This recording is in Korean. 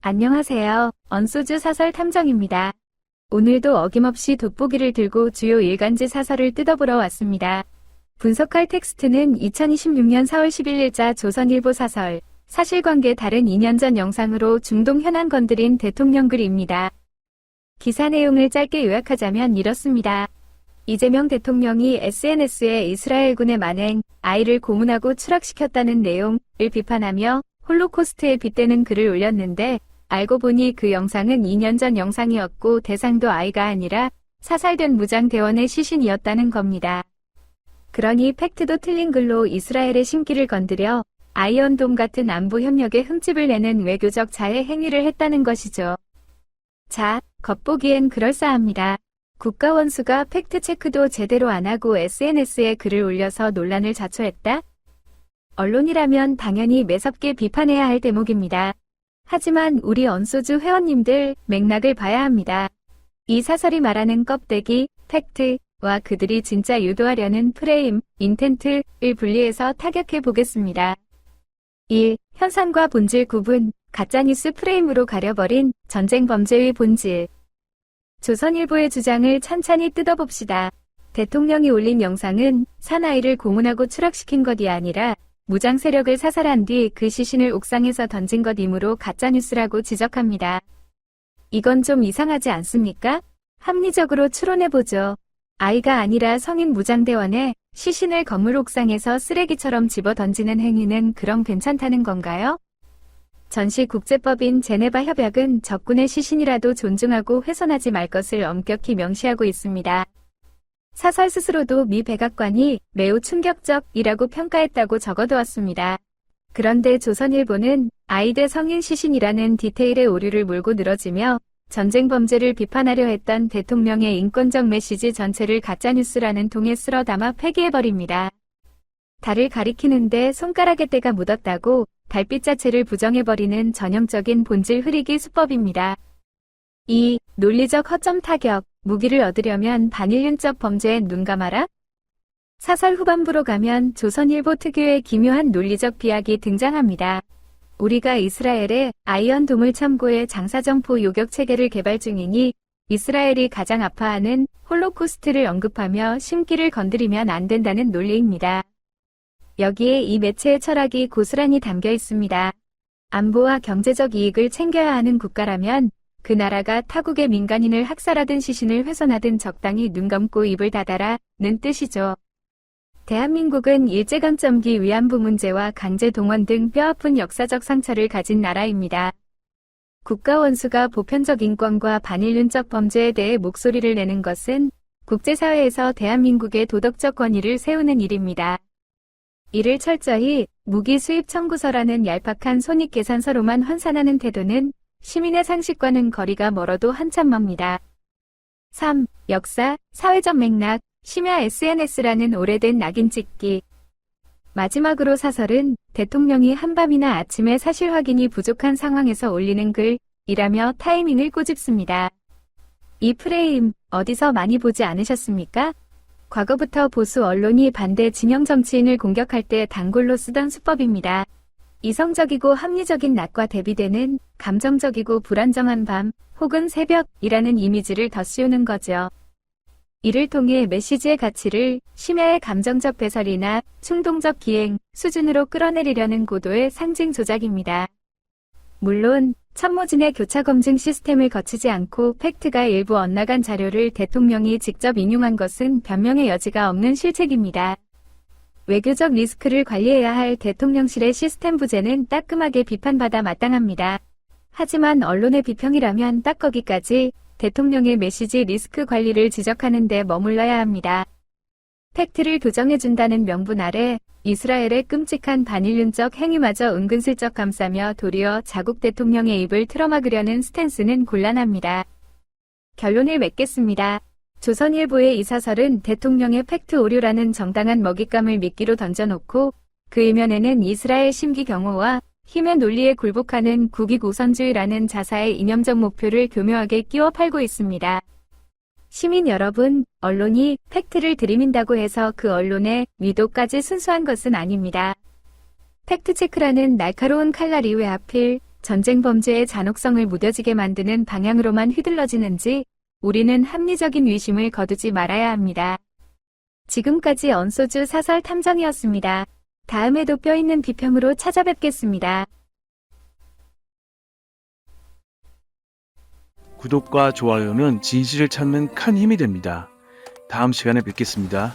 안녕하세요. 언소주 사설 탐정입니다. 오늘도 어김없이 돋보기를 들고 주요 일간지 사설을 뜯어보러 왔습니다. 분석할 텍스트는 2026년 4월 11일자 조선일보 사설, 사실관계 다른 2년 전 영상으로 중동 현안 건드린 대통령 글입니다. 기사 내용을 짧게 요약하자면 이렇습니다. 이재명 대통령이 SNS에 이스라엘군의 만행, 아이를 고문하고 추락시켰다는 내용을 비판하며 홀로코스트에 빗대는 글을 올렸는데 알고 보니 그 영상은 2년 전 영상이었고 대상도 아이가 아니라 사살된 무장대원의 시신이었다는 겁니다. 그러니 팩트도 틀린 글로 이스라엘의 심기를 건드려 아이언돔 같은 안보 협력에 흠집을 내는 외교적 자해 행위를 했다는 것이죠. 자, 겉보기엔 그럴싸합니다. 국가원수가 팩트체크도 제대로 안 하고 SNS에 글을 올려서 논란을 자초했다? 언론이라면 당연히 매섭게 비판해야 할 대목입니다. 하지만 우리 언소주 회원님들 맥락을 봐야 합니다. 이 사설이 말하는 껍데기, 팩트와 그들이 진짜 유도하려는 프레임, 인텐트를 분리해서 타격해 보겠습니다. 1. 현상과 본질 구분, 가짜뉴스 프레임으로 가려버린 전쟁 범죄의 본질. 조선일보의 주장을 찬찬히 뜯어봅시다. 대통령이 올린 영상은 사나이를 고문하고 추락시킨 것이 아니라 무장 세력을 사살한 뒤 그 시신을 옥상에서 던진 것이므로 가짜뉴스라고 지적합니다. 이건 좀 이상하지 않습니까? 합리적으로 추론해보죠. 아이가 아니라 성인 무장대원의 시신을 건물 옥상에서 쓰레기처럼 집어 던지는 행위는 그럼 괜찮다는 건가요? 전시국제법인 제네바 협약은 적군의 시신이라도 존중하고 훼손하지 말 것을 엄격히 명시하고 있습니다. 사설 스스로도 미 백악관이 매우 충격적이라고 평가했다고 적어두었습니다. 그런데 조선일보는 아이 대 성인 시신이라는 디테일의 오류를 몰고 늘어지며 전쟁 범죄를 비판하려 했던 대통령의 인권적 메시지 전체를 가짜뉴스라는 통에 쓸어 담아 폐기해버립니다. 달을 가리키는데 손가락에 때가 묻었다고 달빛 자체를 부정해버리는 전형적인 본질 흐리기 수법입니다. 2. 논리적 허점 타격. 무기를 얻으려면 반인륜적 범죄에 눈감아라? 사설 후반부로 가면 조선일보 특유의 기묘한 논리적 비약이 등장합니다. 우리가 이스라엘의 아이언돔을 참고해 장사정포 요격체계를 개발 중이니 이스라엘이 가장 아파하는 홀로코스트를 언급하며 심기를 건드리면 안 된다는 논리입니다. 여기에 이 매체의 철학이 고스란히 담겨 있습니다. 안보와 경제적 이익을 챙겨야 하는 국가라면 그 나라가 타국의 민간인을 학살하든 시신을 훼손하든 적당히 눈 감고 입을 닫아라는 뜻이죠. 대한민국은 일제강점기 위안부 문제와 강제 동원 등 뼈아픈 역사적 상처를 가진 나라입니다. 국가원수가 보편적 인권과 반인륜적 범죄에 대해 목소리를 내는 것은 국제사회에서 대한민국의 도덕적 권위를 세우는 일입니다. 이를 철저히 무기 수입 청구서라는 얄팍한 손익계산서로만 환산하는 태도는 시민의 상식과는 거리가 멀어도 한참 멉니다. 3. 역사, 사회적 맥락, 심야 SNS라는 오래된 낙인 찍기. 마지막으로 사설은 대통령이 한밤이나 아침에 사실 확인이 부족한 상황에서 올리는 글이라며 타이밍을 꼬집습니다. 이 프레임 어디서 많이 보지 않으셨습니까? 과거부터 보수 언론이 반대 진영 정치인을 공격할 때 단골로 쓰던 수법입니다. 이성적이고 합리적인 낮과 대비되는 감정적이고 불안정한 밤 혹은 새벽이라는 이미지를 덧씌우는 거죠. 이를 통해 메시지의 가치를 심야의 감정적 배설이나 충동적 기행 수준으로 끌어내리려는 고도의 상징 조작입니다. 물론 참모진의 교차 검증 시스템을 거치지 않고 팩트가 일부 엇나간 자료를 대통령이 직접 인용한 것은 변명의 여지가 없는 실책입니다. 외교적 리스크를 관리해야 할 대통령실의 시스템 부재는 따끔하게 비판받아 마땅합니다. 하지만 언론의 비평이라면 딱 거기까지 대통령의 메시지 리스크 관리를 지적하는 데 머물러야 합니다. 팩트를 교정해준다는 명분 아래 이스라엘의 끔찍한 반인륜적 행위마저 은근슬쩍 감싸며 도리어 자국 대통령의 입을 틀어막으려는 스탠스는 곤란합니다. 결론을 맺겠습니다. 조선일보의 이 사설은 대통령의 팩트 오류라는 정당한 먹잇감을 미끼로 던져놓고 그 이면에는 이스라엘 심기 경호와 힘의 논리에 굴복하는 국익 우선주의라는 자사의 이념적 목표를 교묘하게 끼워 팔고 있습니다. 시민 여러분, 언론이 팩트를 들이민다고 해서 그 언론의 위도까지 순수한 것은 아닙니다. 팩트체크라는 날카로운 칼날이 왜 하필 전쟁 범죄의 잔혹성을 무뎌지게 만드는 방향으로만 휘둘러지는지 우리는 합리적인 의심을 거두지 말아야 합니다. 지금까지 언소주 사설 탐정이었습니다. 다음에도 뼈있는 비평으로 찾아뵙겠습니다. 구독과 좋아요는 진실을 찾는 큰 힘이 됩니다. 다음 시간에 뵙겠습니다.